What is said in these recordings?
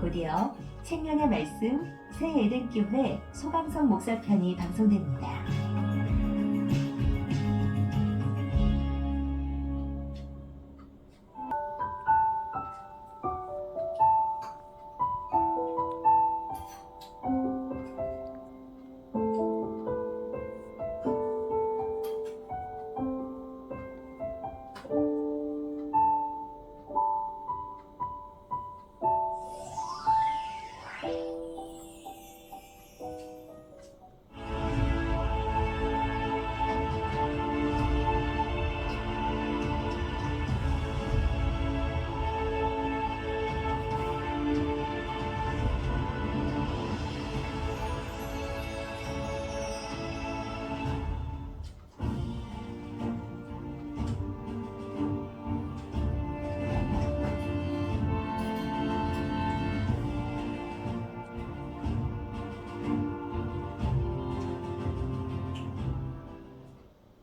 고되어 생명의 말씀 새 에덴교회 소강성 목사편이 방송됩니다.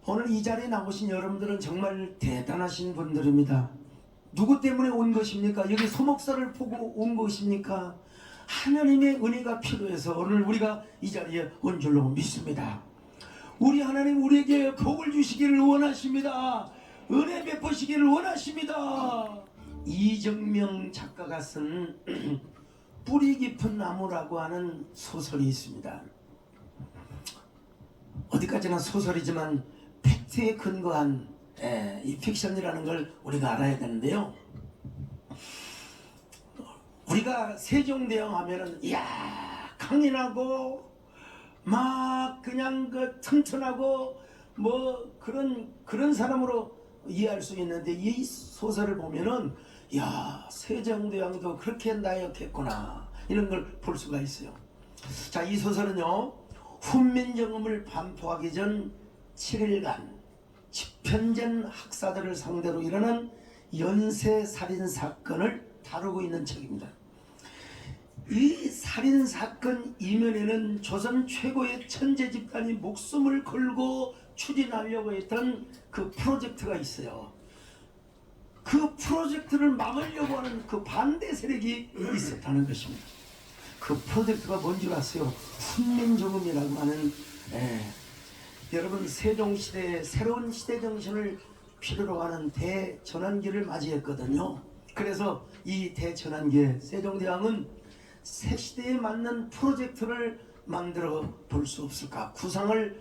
오늘 이 자리에 나오신 여러분들은 정말 대단하신 분들입니다. 누구 때문에 온 것입니까? 여기 소목사를 보고 온 것입니까? 하나님의 은혜가 필요해서 오늘 우리가 이 자리에 온 줄로 믿습니다. 우리 하나님 우리에게 복을 주시기를 원하십니다. 은혜 베푸시기를 원하십니다. 이정명 작가가 쓴 뿌리 깊은 나무라고 하는 소설이 있습니다. 어디까지나 소설이지만 팩트에 근거한 이 픽션이라는 걸 우리가 알아야 되는데요. 우리가 세종대왕 하면은 이야 강인하고 막 그냥 그 튼튼하고 뭐 그런 사람으로 이해할 수 있는데 이 소설을 보면은 야 세종대왕도 그렇게 나약했구나 이런 걸 볼 수가 있어요. 자, 이 소설은요 훈민정음을 반포하기 전 7일간 집현전 학사들을 상대로 일어난 연쇄살인 사건을 다루고 있는 책입니다. 이 살인 사건 이면에는 조선 최고의 천재 집단이 목숨을 걸고 추진하려고 했던 그 프로젝트가 있어요. 그 프로젝트를 막으려고 하는 그 반대 세력이 있었다는 것입니다. 그 프로젝트가 뭔지 아세요? 훈민정음이라고 하는 여러분 세종시대의 새로운 시대 정신을 필요로 하는 대전환기를 맞이했거든요. 그래서 이 대전환기에 세종대왕은 새 시대에 맞는 프로젝트를 만들어 볼 수 없을까 구상을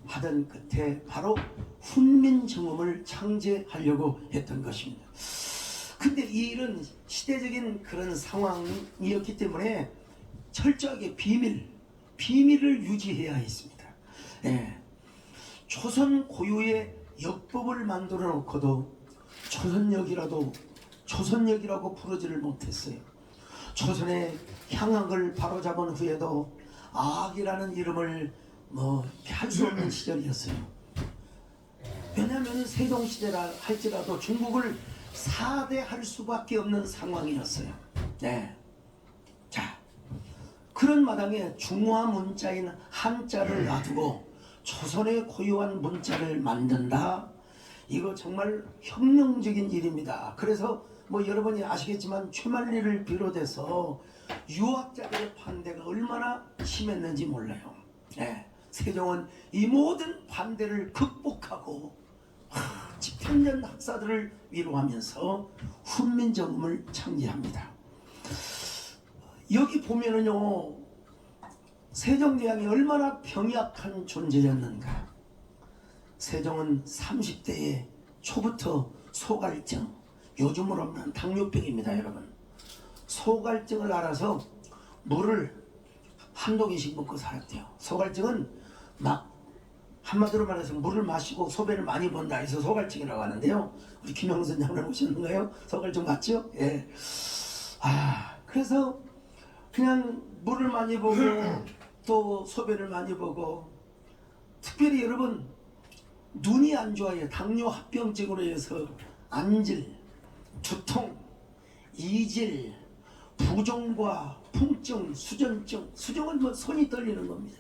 하던 끝에 바로 훈민정음을 창제하려고 했던 것입니다. 근데 이 일은 시대적인 그런 상황이었기 때문에 철저하게 비밀을 유지해야 했습니다. 조선 고유의 역법을 만들어 놓고도 조선역이라고 부르지를 못했어요. 조선의 향악을 바로잡은 후에도 악이라는 이름을 할 수 없는 시절이었어요. 왜냐하면 세종시대라 할지라도 중국을 4대할 수밖에 없는 상황이었어요. 자, 그런 마당에 중화 문자인 한자를 놔두고 조선의 고유한 문자를 만든다. 이거 정말 혁명적인 일입니다. 그래서 여러분이 아시겠지만 최만리를 비롯해서 유학자들의 반대가 얼마나 심했는지 몰라요. 세종은 이 모든 반대를 극복하고 집현전 학사들을 위로하면서 훈민정음을 창제합니다. 여기 보면은요 세종대왕이 얼마나 병약한 존재였는가. 세종은 30대의 초부터 소갈증, 요즘으로 하면 당뇨병입니다. 여러분, 소갈증을 알아서 물을 한두 개씩 먹고 살았대요. 소갈증은 막 한마디로 말해서 물을 마시고 소변을 많이 본다 해서 소갈증이라고 하는데요. 우리 김영선 장관 오셨는가요? 소갈증 맞죠? 예. 그래서 그냥 물을 많이 보고 또 소변을 많이 보고, 특별히 여러분 눈이 안 좋아요. 당뇨 합병증으로 해서 안질, 두통, 이질, 부종과 풍증, 수전증, 수정은 손이 떨리는 겁니다.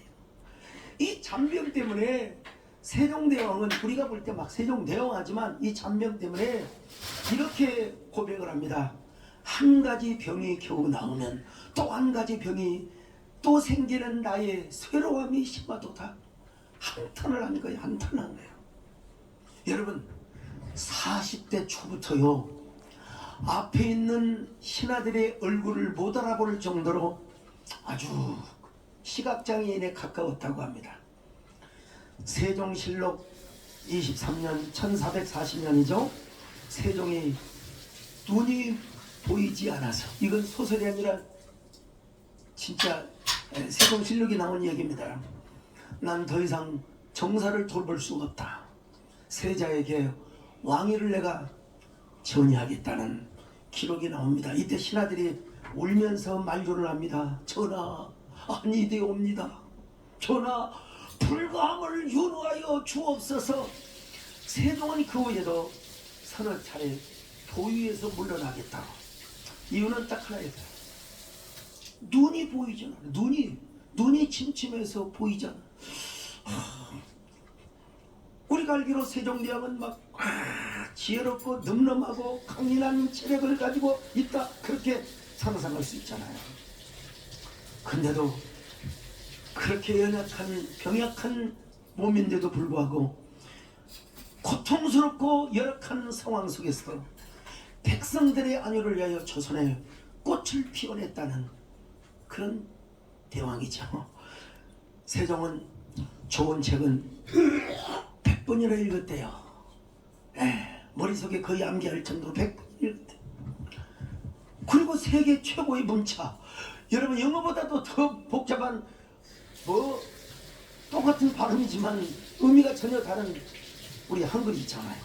이 잔병 때문에 세종대왕은 우리가 볼 때 막 세종대왕 하지만 이 잔병 때문에 이렇게 고백을 합니다. 한 가지 병이 겨우 나오면 또 한 가지 병이 또 생기는 나의 괴로움이 심하도다. 한탄을 한 거예요. 한탄을 한 거예요. 여러분 40대 초부터요 앞에 있는 신하들의 얼굴을 못 알아볼 정도로 아주 시각장애인에 가까웠다고 합니다. 세종실록 23년 1440년이죠. 세종이 눈이 보이지 않아서, 이건 소설이 아니라 진짜 세종실록이 나온 얘기입니다. 난 더 이상 정사를 돌볼 수가 없다. 세자에게 왕위를 내가 전이하겠다는 기록이 나옵니다. 이때 신하들이 울면서 만류를 합니다. 전하, 아니되옵니다. 전하, 불감을 윤호하여 주옵소서. 세종은 그 후에도 서너 차례 도위에서 물러나겠다. 이유는 딱 하나예요. 눈이 보이잖아. 눈이 침침해서 보이잖아. 우리가 알기로 세종대왕은 막 지혜롭고 늠름하고 강인한 체력을 가지고 있다, 그렇게 상상할 수 있잖아요. 근데도 그렇게 연약한 병약한 몸인데도 불구하고 고통스럽고 열악한 상황 속에서 백성들의 안위를 위하여 조선에 꽃을 피워냈다는 그런 대왕이죠. 세종은 좋은 책은 100번이나 읽었대요. 머릿속에 거의 암기할 정도로 100번 읽었대요. 그리고 세계 최고의 문자, 여러분 영어보다도 더 복잡한 똑같은 발음이지만 의미가 전혀 다른 우리 한글이 있잖아요.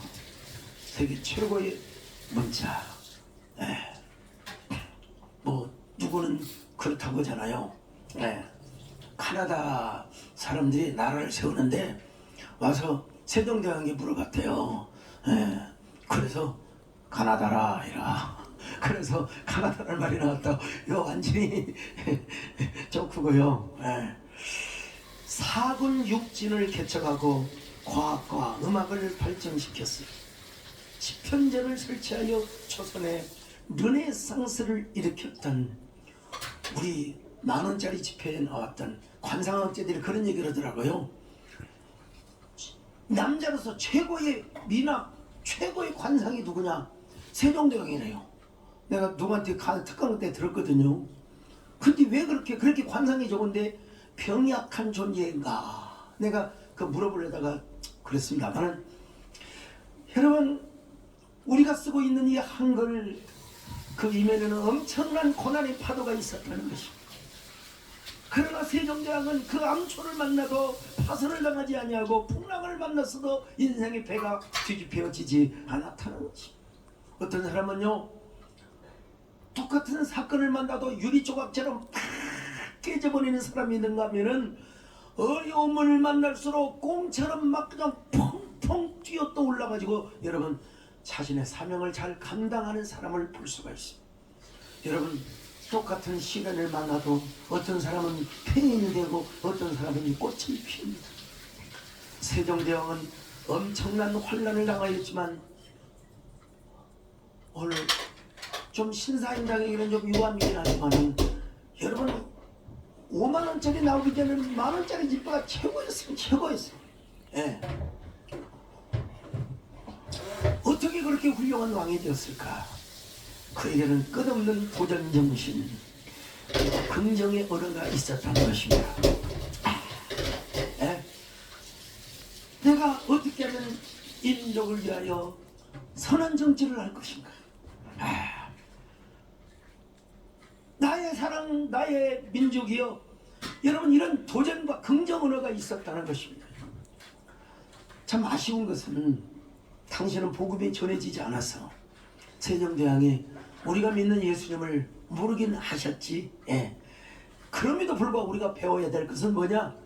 세계 최고의 문자. 누구는 그렇다고 하잖아요. 카나다 사람들이 나라를 세우는데 와서 세종대왕에게 물어봤대요. 그래서 가나다라 이라. 그래서 가나다라는 말이 나왔다. 이거 완전히 좋고요. 사군 육진을 개척하고 과학과 음악을 발전시켰어요. 집현전을 설치하여 조선에 르네상스를 일으켰던, 우리 만원짜리 지폐에 나왔던 관상학자들이 그런 얘기를 하더라고요. 남자로서 최고의 미남, 최고의 관상이 누구냐? 세종대왕이래요. 내가 누구한테 특강 때 들었거든요. 근데 왜 그렇게 관상이 좋은데 병약한 존재인가? 내가 그 물어보려다가 그랬습니다만, 여러분 우리가 쓰고 있는 이 한글 그 이면에는 엄청난 고난의 파도가 있었다는 것입니다. 그러나 세종대왕은 그 암초를 만나도 파선을 당하지 아니하고 풍랑을 만났어도 인생의 배가 뒤집혀지지 않았다는 것입니다. 어떤 사람은요, 똑같은 사건을 만나도 유리조각처럼 팍 깨져버리는 사람이 있는가 하면은 어려움을 만날수록 꽁처럼 막 그냥 펑펑 뛰어 떠올라가지고 여러분 자신의 사명을 잘 감당하는 사람을 볼 수가 있습니다. 여러분 똑같은 시련을 만나도 어떤 사람은 팽인이 되고 어떤 사람은 꽃을 피웁니다. 세종대왕은 엄청난 환란을 당하였지만, 오늘 좀 신사임당에게는 좀 유감이긴 하지만 여러분 5만원짜리 나오기 전에 만원짜리 집회가 최고였어요. 최고였어요. 어떻게 그렇게 훌륭한 왕이 되었을까? 그에게는 끝없는 도전정신, 긍정의 언어가 있었다는 것입니다. 내가 어떻게 하면 이 민족을 위하여 선한 정치를 할 것인가? 나의 사랑, 나의 민족이여. 여러분 이런 도전과 긍정 언어가 있었다는 것입니다. 참 아쉬운 것은 당신은 복음이 전해지지 않아서 세종대왕이 우리가 믿는 예수님을 모르긴 하셨지. 그럼에도 불구하고 우리가 배워야 될 것은 뭐냐?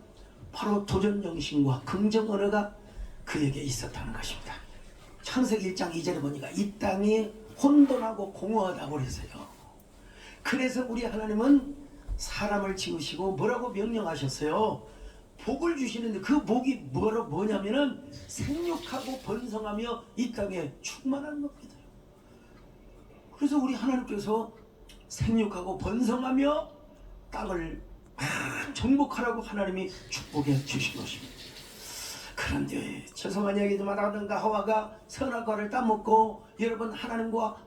바로 도전정신과 긍정 언어가 그에게 있었다는 것입니다. 창세기 1장 2절에 보니까 이 땅이 혼돈하고 공허하다고 그랬어요. 그래서 우리 하나님은 사람을 지으시고 뭐라고 명령하셨어요? 복을 주시는데 그 복이 뭐냐면은 생육하고 번성하며 이 땅에 충만한 겁니다. 그래서 우리 하나님께서 생육하고 번성하며 땅을 정복하라고 하나님이 축복해 주신 것입니다. 그런데 죄송한 이야기지만 아담과 하와가 선악과를 따먹고 여러분 하나님과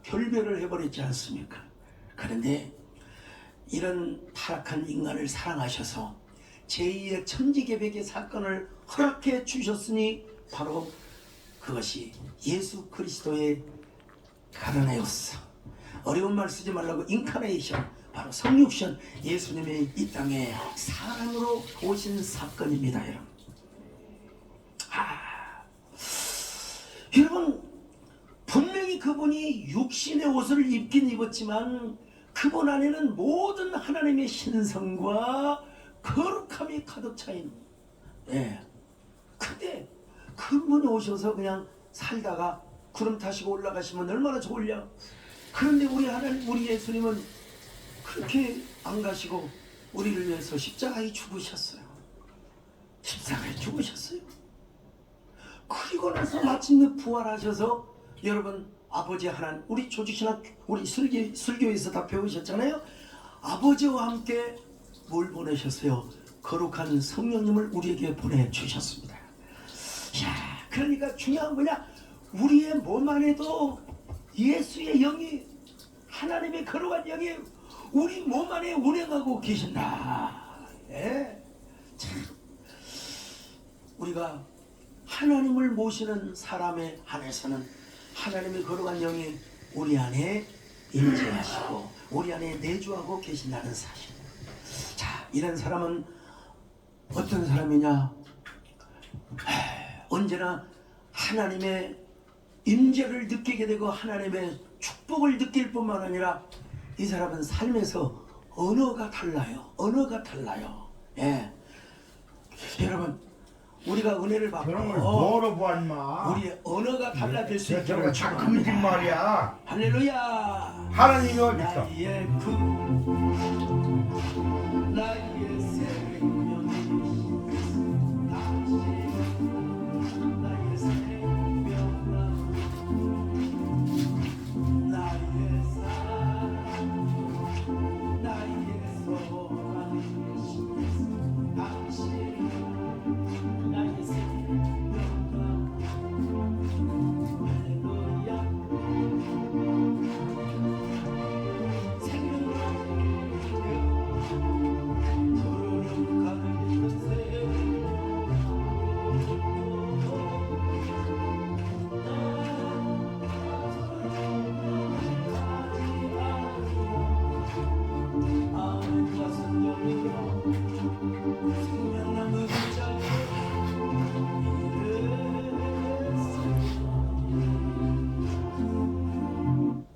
결별을 해버렸지 않습니까? 그런데 이런 타락한 인간을 사랑하셔서 제2의 천지개벽의 사건을 허락해 주셨으니 바로 그것이 예수 그리스도의 가르네오스, 어려운 말 쓰지 말라고 인카네이션, 바로 성육신, 예수님의 이 땅에 사랑으로 오신 사건입니다. 여러분, 여러분 분명히 그분이 육신의 옷을 입긴 입었지만 그분 안에는 모든 하나님의 신성과 거룩함이 가득 차인, 근데 그분이 오셔서 그냥 살다가 구름 타시고 올라가시면 얼마나 좋을려. 그런데 우리 하나님, 우리 예수님은 그렇게 안 가시고 우리를 위해서 십자가에 죽으셨어요. 십자가에 죽으셨어요. 그리고 나서 마침내 부활하셔서, 여러분 아버지 하나님, 우리 조직신학, 우리 설교에서 다 배우셨잖아요. 아버지와 함께 뭘 보내셨어요? 거룩한 성령님을 우리에게 보내주셨습니다. 야, 그러니까 중요한 뭐냐? 우리의 몸 안에도 예수의 영이, 하나님의 거룩한 영이 우리 몸 안에 운행하고 계신다. 참, 우리가 하나님을 모시는 사람에 한해서는 하나님의 거룩한 영이 우리 안에 임재하시고 우리 안에 내주하고 계신다는 사실. 자, 이런 사람은 어떤 사람이냐? 언제나 하나님의 임재를 느끼게 되고 하나님의 축복을 느낄 뿐만 아니라 이 사람은 삶에서 언어가 달라요. 언어가 달라요. 여러분, 우리가 은혜를 받고 그런 걸 뭐로 봐 임마. 우리의 언어가 달라질 수 있도록 저거 자꾸 거짓말이야. 할렐루야. 하나님이 어디 있어? 나의 나의 생명이 당신, 나의 생명, 나의 사랑, 나의 소망이 당신, 나의 생명, 할렐루야.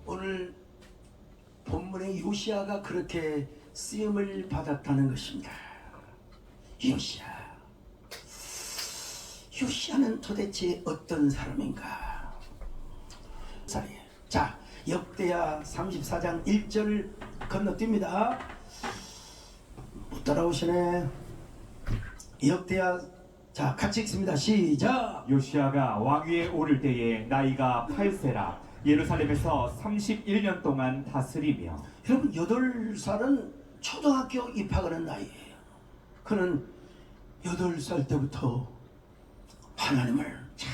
오늘 본문의 요시아가 그렇게 쓰임을 받았다는 것입니다. 요시아는 도대체 어떤 사람인가? 자, 역대하 34장 1절 건너뜁니다. 못 따라오시네. 역대하, 자, 같이 읽습니다. 시작. 요시아가 왕위에 오를 때에 나이가 8세라 예루살렘에서 31년 동안 다스리며. 여러분, 8살은 초등학교 입학하는 나이예요. 그는 8살 때부터 하나님을 잘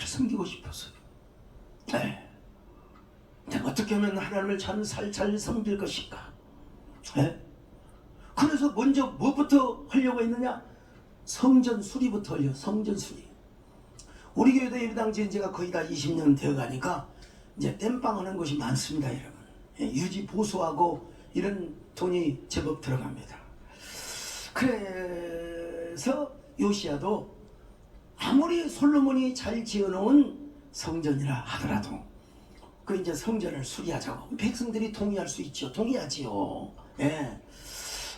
섬기고 싶었어요. 내가 어떻게 하면 하나님을 잘 섬길 것일까? 그래서 먼저 무엇부터 하려고 했느냐? 성전 수리부터 하려고. 성전 수리. 우리 교회도 예배당 지은 지가 거의 다 20년 되어 가니까 이제 땜빵하는 곳이 많습니다, 여러분. 유지 보수하고 이런 돈이 제법 들어갑니다. 그래서 요시아도 아무리 솔로몬이 잘 지어놓은 성전이라 하더라도 그 이제 성전을 수리하자고 백성들이 동의할 수 있죠. 동의하지요.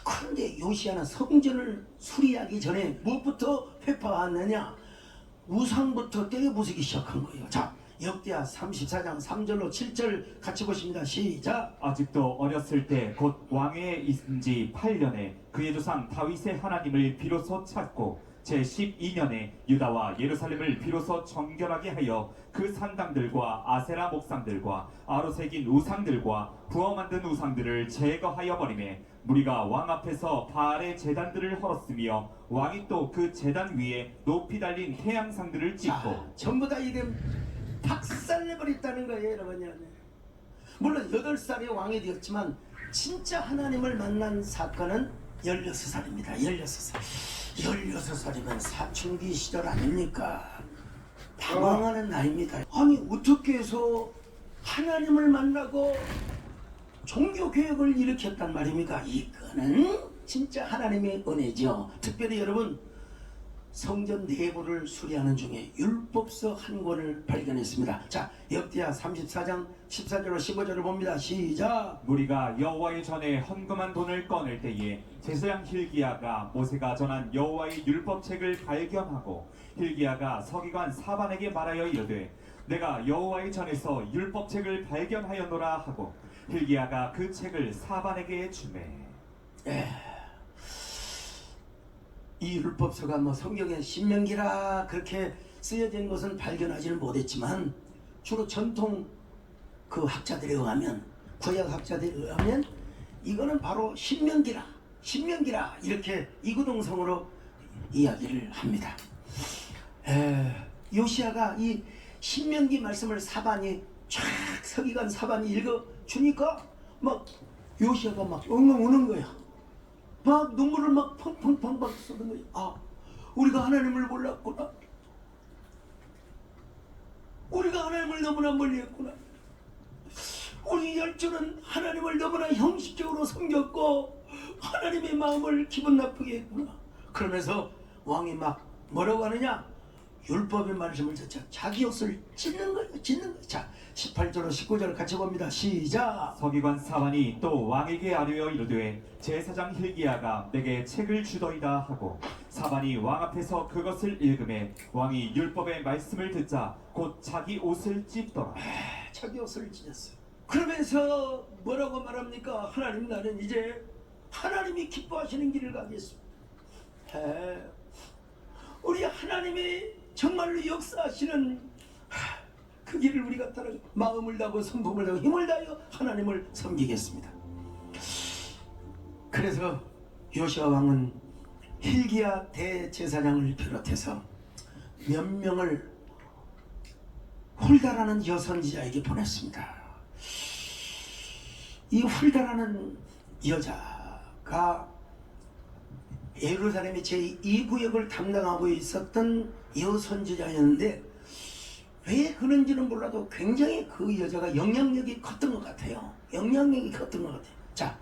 그런데 요시아는 성전을 수리하기 전에 무엇부터 회파하느냐? 우상부터 때려부수기 시작한 거예요. 자, 역대하 34장 3절로 7절 같이 보십니다. 시작. 아직도 어렸을 때 곧 왕위에 있은 지 8년에 그의 조상 다윗의 하나님을 비로소 찾고 제12년에 유다와 예루살렘을 비로소 정결하게 하여 그 산당들과 아세라 목상들과 아로 새긴 우상들과 부어 만든 우상들을 제거하여 버리매 무리가 왕 앞에서 바알의 제단들을 헐었으며 왕이 또 그 제단 위에 높이 달린 태양상들을 찍고 자, 전부 다 이름 박살내버렸다는 거예요, 여러분. 물론 8살에 왕이 되었지만 진짜 하나님을 만난 사건은 16살입니다. 16살. 16살이면 사춘기 시절 아닙니까? 방황하는 나이입니다. 아니 어떻게 해서 하나님을 만나고 종교개혁을 일으켰단 말입니까? 이거는 진짜 하나님의 은혜죠. 특별히 여러분 성전 내부를 수리하는 중에 율법서 한 권을 발견했습니다. 자, 역대하 34장 14절로 15절을 봅니다. 시작. 무리가 여호와의 전에 헌금한 돈을 꺼낼 때에 제사장 힐기야가 모세가 전한 여호와의 율법책을 발견하고 힐기야가 서기관 사반에게 말하여 이르되 내가 여호와의 전에서 율법책을 발견하였노라 하고 힐기야가 그 책을 사반에게 주매. 이 율법서가 뭐 성경에 신명기라 그렇게 쓰여진 것은 발견하지는 못했지만 주로 전통 그 학자들에 의하면 구약 학자들에 의하면 이거는 바로 신명기라 이렇게 이구동성으로 이야기를 합니다. 요시야가 이 신명기 말씀을 사반이 쫙 서기관 사반이 읽어 주니까 막 요시야가 막 엉엉 우는 거야. 막 눈물을 막 펑펑펑 막 쏟는 거예요. 아, 우리가 하나님을 몰랐구나. 우리가 하나님을 너무나 멀리했구나. 우리 열조는 하나님을 너무나 형식적으로 섬겼고 하나님의 마음을 기분 나쁘게 했구나. 그러면서 왕이 막 뭐라고 하느냐? 율법의 말씀을 듣자 자기 옷을 찢는 거예요. 자, 18절로 19절 같이 봅니다. 시작. 서기관 사반이 또 왕에게 아뢰어 이르되 제사장 힐기야가 내게 책을 주더이다 하고 사반이 왕 앞에서 그것을 읽음에 왕이 율법의 말씀을 듣자 곧 자기 옷을 찢더라. 자기 옷을 찢었어요. 그러면서 뭐라고 말합니까? 하나님, 나는 이제 하나님이 기뻐하시는 길을 가겠습니다. 우리 하나님이 정말로 역사하시는 그 길을 우리가 따라 마음을 다하고 성품을 다하고 힘을 다하여 하나님을 섬기겠습니다. 그래서 요시야 왕은 힐기야 대제사장을 비롯해서 몇 명을 훌다라는 여선지자에게 보냈습니다. 이 훌다라는 여자가 예루살렘의 제2구역을 담당하고 있었던 여선지자였는데 왜 그런지는 몰라도 굉장히 그 여자가 영향력이 컸던 것 같아요. 자,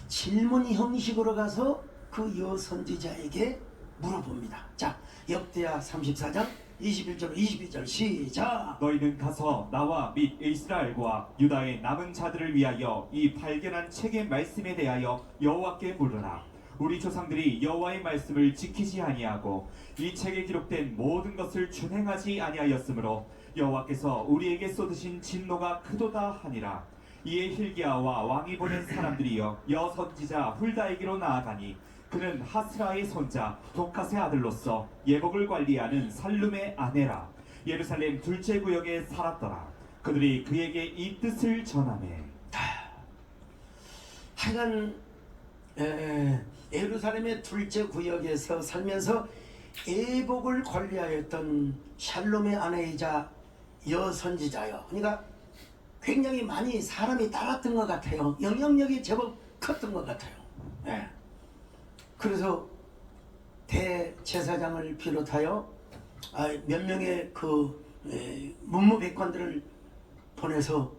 질문 형식으로 가서 그 여선지자에게 물어봅니다. 자, 역대하 34장 21절 22절 시작. 너희는 가서 나와 및 이스라엘과 유다의 남은 자들을 위하여 이 발견한 책의 말씀에 대하여 여호와께 물으라. 우리 조상들이 여호와의 말씀을 지키지 아니하고 이 책에 기록된 모든 것을 준행하지 아니하였으므로 여호와께서 우리에게 쏟으신 진노가 크도다 하니라. 이에 힐기야와 왕이 보낸 사람들이여 여선지자 훌다에게로 나아가니 그는 하스라의 손자 도카스의 아들로서 예복을 관리하는 살룸의 아내라. 예루살렘 둘째 구역에 살았더라. 그들이 그에게 이 뜻을 전하매. 하여간 예루살렘의 둘째 구역에서 살면서 예복을 관리하였던 샬롬의 아내이자 여선지자요. 그러니까 굉장히 많이 사람이 따랐던 것 같아요. 영향력이 제법 컸던 것 같아요. 그래서 대제사장을 비롯하여 몇 명의 그 문무백관들을 보내서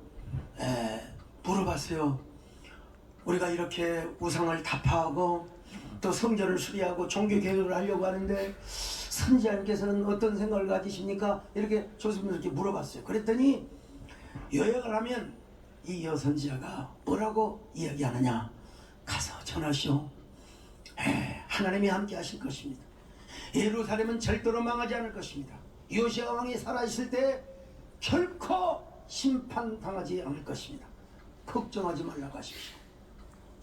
물어봤어요. 우리가 이렇게 우상을 타파하고 또 성전을 수리하고 종교개혁을 하려고 하는데 선지자님께서는 어떤 생각을 가지십니까? 이렇게 조심스럽게 물어봤어요. 그랬더니 요약을 하면 이 여선지자가 뭐라고 이야기하느냐? 가서 전하시오. 하나님이 함께 하실 것입니다. 예루살렘은 절대로 망하지 않을 것입니다. 요시야 왕이 살아있을 때 결코 심판당하지 않을 것입니다. 걱정하지 말라고 하십시오.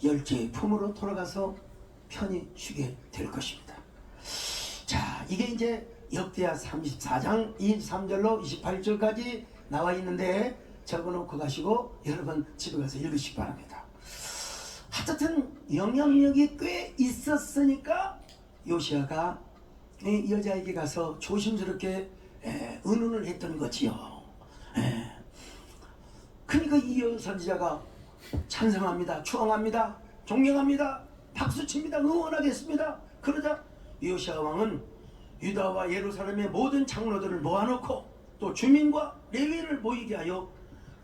열제의 품으로 돌아가서 편히 쉬게 될 것입니다. 자, 이게 이제 역대하 34장 23절로 28절까지 나와 있는데 적어놓고 가시고 여러분 집에 가서 읽으시기 바랍니다. 하여튼 영향력이 꽤 있었으니까 요시아가 이 여자에게 가서 조심스럽게 의논을 했던 거지요. 그러니까 이 선지자가 찬성합니다, 추앙합니다, 존경합니다, 박수칩니다, 응원하겠습니다. 그러자 요시아 왕은 유다와 예루살렘의 모든 장로들을 모아놓고 또 주민과 레위를 모이게 하여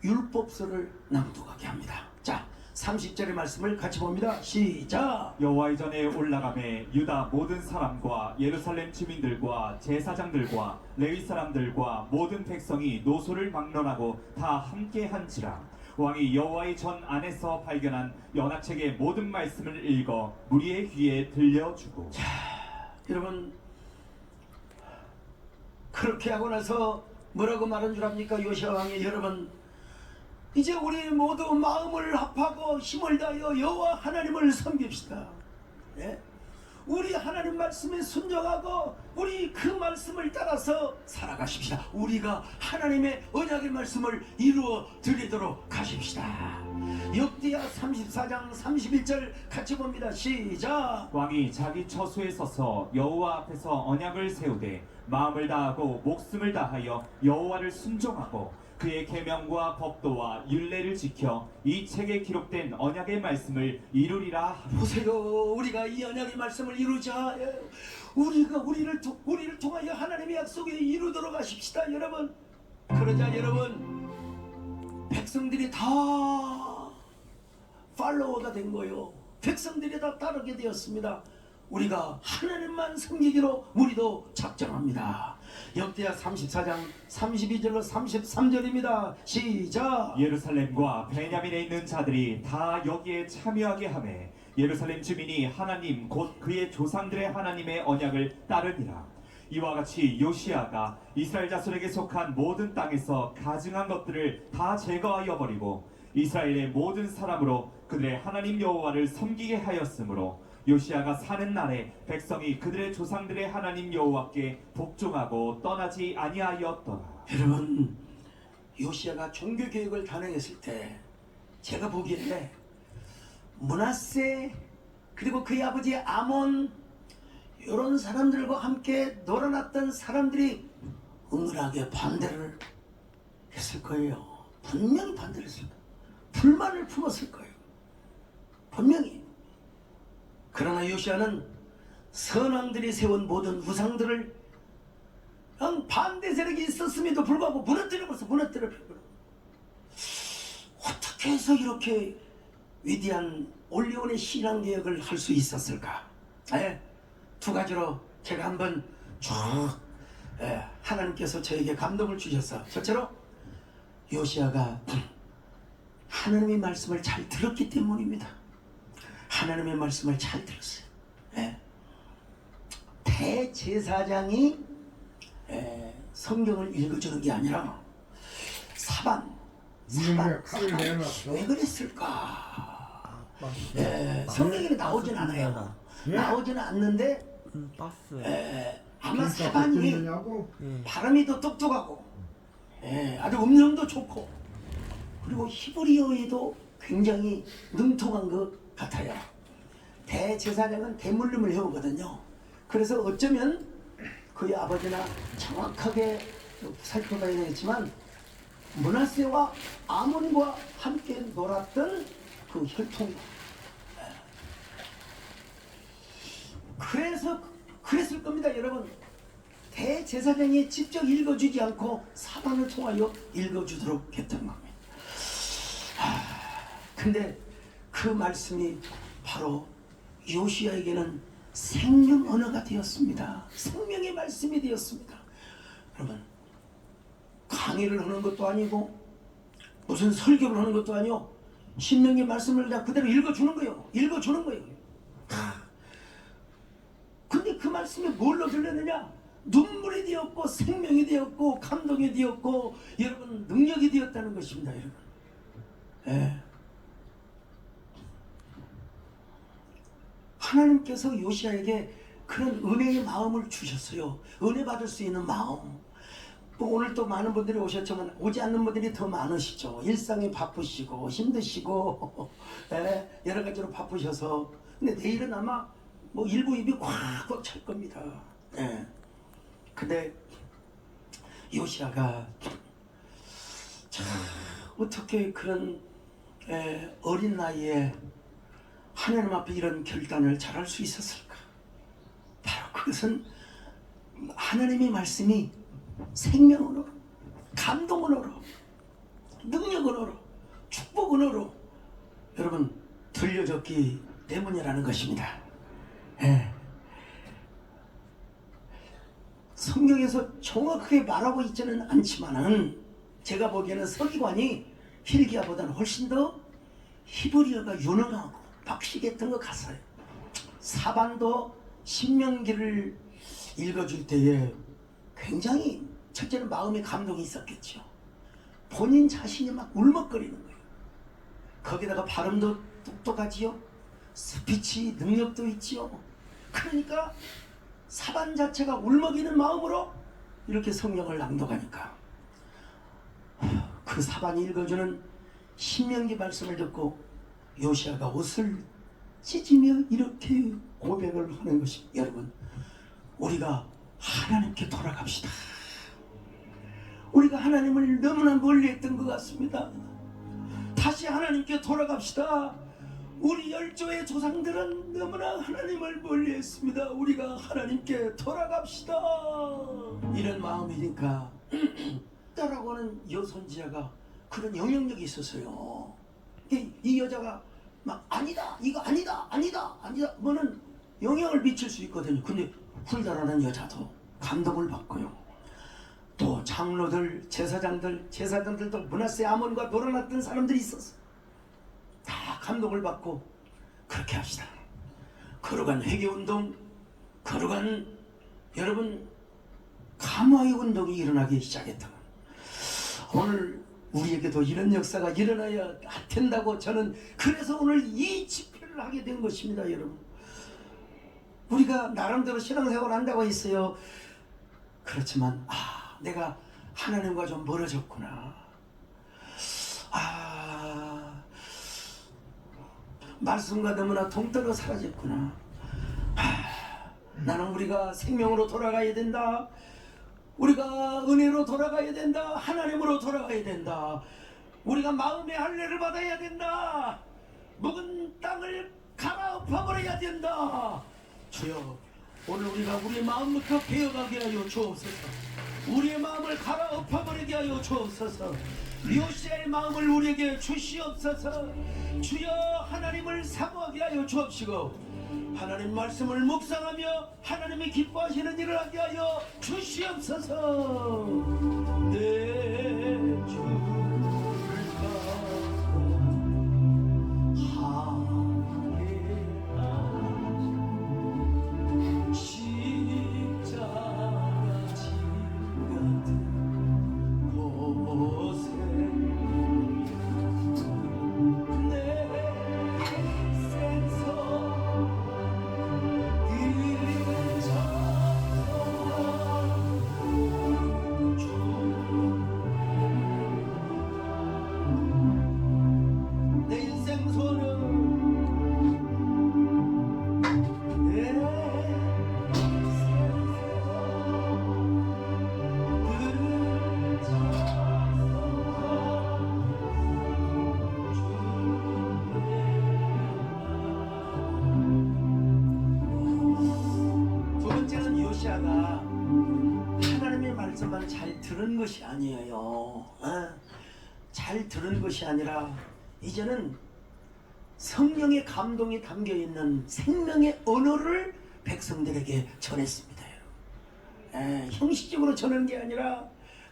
율법서를 낭독하게 합니다. 자, 30절의 말씀을 같이 봅니다. 시작. 여호와의 전에 올라가매 유다 모든 사람과 예루살렘 주민들과 제사장들과 레위 사람들과 모든 백성이 노소를 막론하고 다 함께 한지라. 왕이 여호와의 전 안에서 발견한 연합책의 모든 말씀을 읽어 무리의 귀에 들려주고. 여러분, 그렇게 하고 나서 뭐라고 말한 줄 압니까? 요시아 왕이 여러분, 이제 우리 모두 마음을 합하고 힘을 다하여 여호와 하나님을 섬깁시다. 예? 우리 하나님 말씀에 순종하고 우리 그 말씀을 따라서 살아가십시다. 우리가 하나님의 언약의 말씀을 이루어 드리도록 하십시다. 역대하 34장 31절 같이 봅니다. 시작. 왕이 자기 처소에 서서 여호와 앞에서 언약을 세우되 마음을 다하고 목숨을 다하여 여호와를 순종하고 그의 계명과 법도와 율례를 지켜 이 책에 기록된 언약의 말씀을 이루리라 하며. 보세요, 우리가 이 언약의 말씀을 이루자. 우리가 우리를 통하여 하나님의 약속에 이루도록 하십시다. 여러분, 그러자 여러분, 백성들이 다 팔로워가 된 거예요. 백성들이 다 따르게 되었습니다. 우리가 하나님만 섬기기로 우리도 작정합니다. 역대하 34장 32절로 33절입니다. 시작. 예루살렘과 베냐민에 있는 자들이 다 여기에 참여하게 하매 예루살렘 주민이 하나님 곧 그의 조상들의 하나님의 언약을 따르니라. 이와 같이 요시아가 이스라엘 자손에게 속한 모든 땅에서 가증한 것들을 다 제거하여 버리고 이스라엘의 모든 사람으로 그들의 하나님 여호와를 섬기게 하였으므로 요시아가 사는 날에 백성이 그들의 조상들의 하나님 여호와께 복종하고 떠나지 아니하였더라. 여러분, 요시아가 종교개혁을 단행했을 때 제가 보기에 므낫세 그리고 그의 아버지 아몬 이런 사람들과 함께 놀아났던 사람들이 은밀하게 반대를 했을 거예요. 분명히 반대를 했을 거예요. 불만을 품었을 거예요. 분명히. 그러나 요시아는 선왕들이 세운 모든 우상들을 반대 세력이 있었음에도 불구하고 무너뜨려버렸어. 어떻게 해서 이렇게 위대한 올리온의 신앙개혁을 할 수 있었을까? 두 가지로 제가 한번 쭉 하나님께서 저에게 감동을 주셔서 첫째로 요시아가 하나님의 말씀을 잘 들었기 때문입니다. 하나님의 말씀을 잘 들었어요. 대제사장이 성경을 읽어주는 게 아니라 사반 왜 칼을 내놨어? 왜 그랬을까? 성경에 나오진 않아요. 예? 나오지는 않는데 버스. 아마 진짜 사반이 어떻게냐고? 발음이 더 똑똑하고 아주 음정도 좋고 그리고 히브리어에도 굉장히 능통한 것 같아요. 대제사장은 대물림을 해오거든요. 그래서 어쩌면 그의 아버지나 정확하게 살펴봐야 되겠지만 므낫세와 아몬과 함께 놀았던 그 혈통. 그래서 그랬을 겁니다, 여러분. 대제사장이 직접 읽어주지 않고 사반을 통하여 읽어주도록 했던 겁니다. 근데 그 말씀이 바로 요시아에게는 생명 언어가 되었습니다. 생명의 말씀이 되었습니다. 여러분, 강의를 하는 것도 아니고 무슨 설교를 하는 것도 아니고 신명의 말씀을 그냥 그대로 읽어주는 거예요. 근데 그 말씀이 뭘로 들렸느냐? 눈물이 되었고 생명이 되었고 감동이 되었고 여러분 능력이 되었다는 것입니다. 여러분, 하나님께서 요시아에게 그런 은혜의 마음을 주셨어요. 은혜 받을 수 있는 마음. 또 오늘 또 많은 분들이 오셨지만 오지 않는 분들이 더 많으시죠. 일상이 바쁘시고 힘드시고 여러 가지로 바쁘셔서. 근데 내일은 아마 뭐 일부 입이 꽉꽉 찰 겁니다. 근데 요시아가 참 어떻게 그런 어린 나이에 하나님 앞에 이런 결단을 잘할 수 있었을까? 바로 그것은 하나님의 말씀이 생명으로, 감동으로, 능력으로, 축복으로 여러분 들려졌기 때문이라는 것입니다. 성경에서 정확하게 말하고 있지는 않지만은 제가 보기에는 서기관이 힐기야보다는 훨씬 더 히브리어가 유능하고 박식했던 것 같아요. 사반도 신명기를 읽어줄 때에 굉장히 첫째는 마음의 감동이 있었겠죠. 본인 자신이 막 울먹거리는 거예요. 거기다가 발음도 똑똑하지요. 스피치 능력도 있지요. 그러니까 사반 자체가 울먹이는 마음으로 이렇게 성경을 낭독하니까 그 사반이 읽어주는 신명기 말씀을 듣고 요시아가 옷을 찢으며 이렇게 고백을 하는 것이, 여러분 우리가 하나님께 돌아갑시다. 우리가 하나님을 너무나 멀리 했던 것 같습니다. 다시 하나님께 돌아갑시다. 우리 열조의 조상들은 너무나 하나님을 멀리 했습니다. 우리가 하나님께 돌아갑시다. 이런 마음이니까 라고 하는 여손지야가 그런 영향력이 있었어요. 이 여자가 막 아니다, 이거 아니다, 아니다, 아니다 뭐는 영향을 미칠 수 있거든요. 근데 훌다라는 여자도 감동을 받고요. 또 장로들, 제사장들도 므낫세 아몬과 놀아났던 사람들이 있었어. 다 감동을 받고 그렇게 합시다. 거룩한 회개운동, 거룩한 여러분 감화의 운동이 일어나기 시작했다. 오늘 우리에게도 이런 역사가 일어나야 된다고 저는 그래서 오늘 이 집회를 하게 된 것입니다. 여러분 우리가 나름대로 신앙생활을 한다고 했어요. 그렇지만 내가 하나님과 좀 멀어졌구나. 말씀과 너무나 동떨어 사라졌구나. 나는 우리가 생명으로 돌아가야 된다. 우리가 은혜로 돌아가야 된다. 하나님으로 돌아가야 된다. 우리가 마음의 할례를 받아야 된다. 묵은 땅을 갈아엎어버려야 된다. 주여 오늘 우리가 우리의 마음부터 배어가게 하여 주옵소서. 우리의 마음을 갈아엎어버리게 하여 주옵소서. 요시아의 마음을 우리에게 주시옵소서. 주여 하나님을 사모하게 하여 주옵시고 하나님 말씀을 묵상하며 하나님이 기뻐하시는 일을 하게 하여 주시옵소서. 내 주가 하게 십자가 같은 곳에 요시아가 하나님의 말씀만 잘 들은 것이 아니에요. 잘 들은 것이 아니라 이제는 성령의 감동이 담겨있는 생명의 언어를 백성들에게 전했습니다. 형식적으로 전하는 게 아니라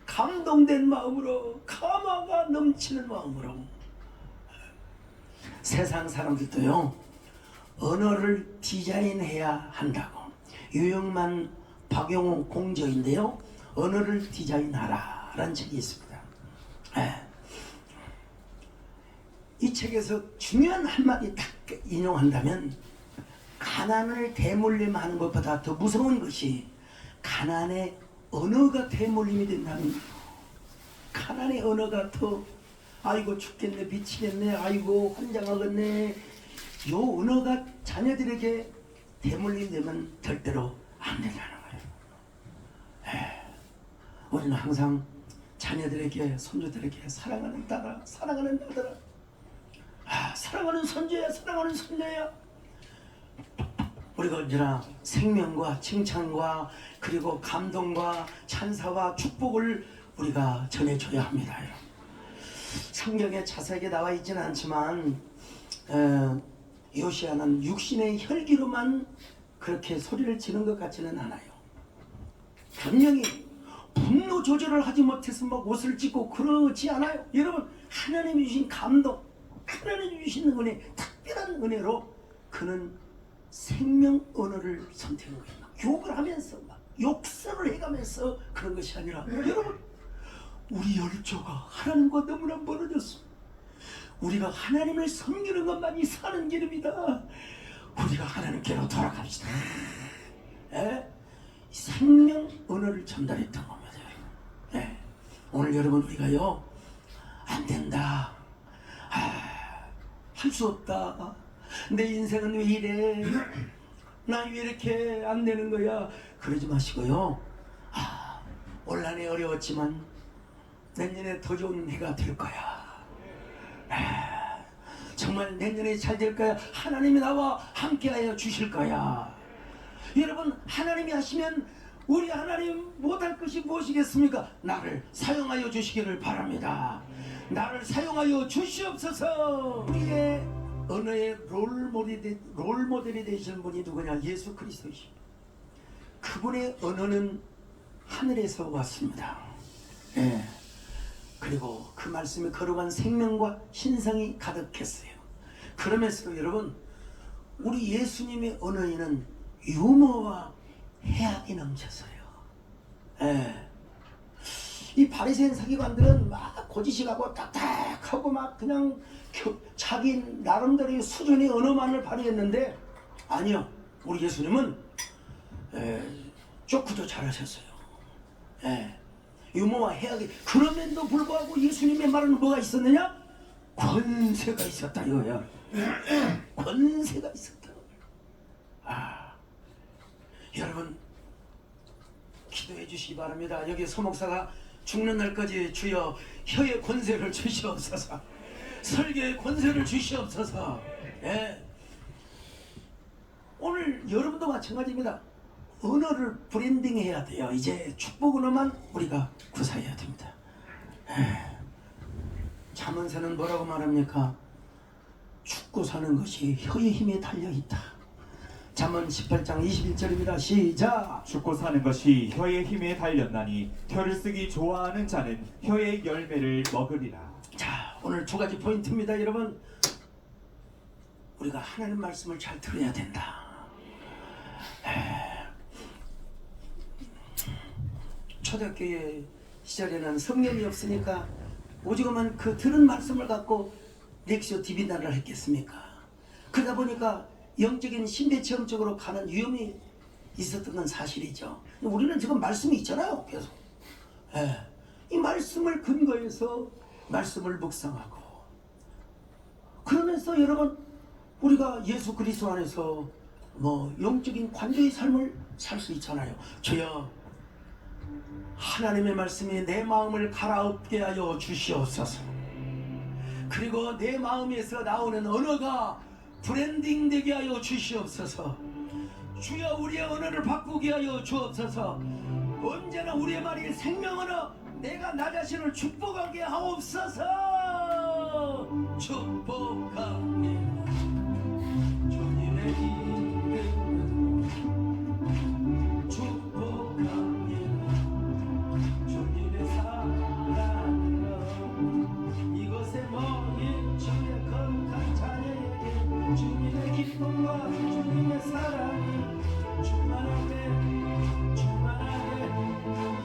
감동된 마음으로, 감화가 넘치는 마음으로. 세상 사람들도요 언어를 디자인해야 한다고. 유영만 박용호 공저인데요 언어를 디자인하라 라는 책이 있습니다. 이 책에서 중요한 한마디 딱 인용한다면 가난을 대물림하는 것보다 더 무서운 것이 가난의 언어가 대물림이 된다는 거예요. 가난의 언어가 더 아이고 죽겠네, 미치겠네, 아이고 환장하겠네, 요 언어가 자녀들에게 대물림되면 절대로 안 된다는 거예요. 우리는 항상 자녀들에게, 손주들에게 사랑하는 딸아, 사랑하는 아들아, 사랑하는 손주야, 사랑하는 손녀야, 우리가 언제나 생명과 칭찬과 그리고 감동과 찬사와 축복을 우리가 전해줘야 합니다. 성경에 자세하게 나와 있지는 않지만 요시야는 육신의 혈기로만 그렇게 소리를 지는 것 같지는 않아요. 분명히 분노 조절을 하지 못해서 막 옷을 찢고 그러지 않아요. 여러분, 하나님이 주신 감동, 하나님이 주신 은혜, 특별한 은혜로 그는 생명 언어를 선택한 거예요. 욕을 하면서 막 욕설을 해가면서 그런 것이 아니라, 여러분, 우리 열조가 하나님과 너무나 멀어졌어. 우리가 하나님을 섬기는 것만이 사는 길입니다. 우리가 하나님께로 돌아갑시다. 생명 언어를 전달했던 겁니다. 오늘 여러분, 우리가요, 안 된다, 할 수 없다, 내 인생은 왜 이래, 나 왜 이렇게 안 되는 거야, 그러지 마시고요. 올 한해 어려웠지만 내년에 더 좋은 해가 될 거야. 정말 내년에 잘 될 거야. 하나님이 나와 함께하여 주실 거야. 여러분, 하나님이 하시면 우리 하나님 못할 것이 무엇이겠습니까? 나를 사용하여 주시기를 바랍니다. 나를 사용하여 주시옵소서. 우리의 언어의 롤모델이 되시는 분이 누구냐? 예수 그리스도이십니다. 그분의 언어는 하늘에서 왔습니다. 그리고 그 말씀에 거룩한 생명과 신성이 가득했어요. 그러면서도 여러분, 우리 예수님의 언어에는 유머와 해악이 넘쳤어요. 이 바리새인 서기관들은 막 고지식하고 딱딱하고 막 그냥 자기 나름대로의 수준의 언어만을 발휘했는데, 아니요, 우리 예수님은 쪼크도 잘하셨어요. 유머와 해악이. 그럼에도 불구하고 예수님의 말은 뭐가 있었느냐? 권세가 있었다 이거야. 권세가 있었다. 여러분, 기도해 주시기 바랍니다. 여기 소목사가 죽는 날까지 주여 혀의 권세를 주시옵소서, 설교의 권세를 주시옵소서. 오늘 여러분도 마찬가지입니다. 언어를 브랜딩해야 돼요. 이제 축복 언어만 우리가 구사해야 됩니다. 잠언서는 뭐라고 말합니까? 죽고 사는 것이 혀의 힘에 달려있다. 잠언 18장 21절입니다. 시작! 죽고 사는 것이 혀의 힘에 달렸나니 혀를 쓰기 좋아하는 자는 혀의 열매를 먹으리라. 자, 오늘 두 가지 포인트입니다. 여러분, 우리가 하나님 말씀을 잘 들어야 된다. 초대교회 시절에는 성경이 없으니까 오직만 그 들은 말씀을 갖고 렉시오 디비나를 했겠습니까? 그러다 보니까 영적인 신비 체험적으로 가는 위험이 있었던 건 사실이죠. 우리는 지금 말씀이 있잖아요, 계속. 이 말씀을 근거해서 말씀을 묵상하고, 그러면서 여러분, 우리가 예수 그리스도 안에서 영적인 관계의 삶을 살 수 있잖아요. 주여, 하나님의 말씀이 내 마음을 갈아엎게 하여 주시옵소서. 그리고 내 마음에서 나오는 언어가 브랜딩 되게 하여 주시옵소서. 주여, 우리의 언어를 바꾸게 하여 주옵소서. 언제나 우리의 말이 생명 언어, 내가 나 자신을 축복하게 하옵소서. 축복합니다. 주님의 이름으로 축복합니다. 주님의 사랑으로 이곳에 모인 주의 거룩한 자녀에게 주님의 기쁨과 주님의 사랑이 충만하게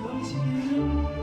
넘치기를.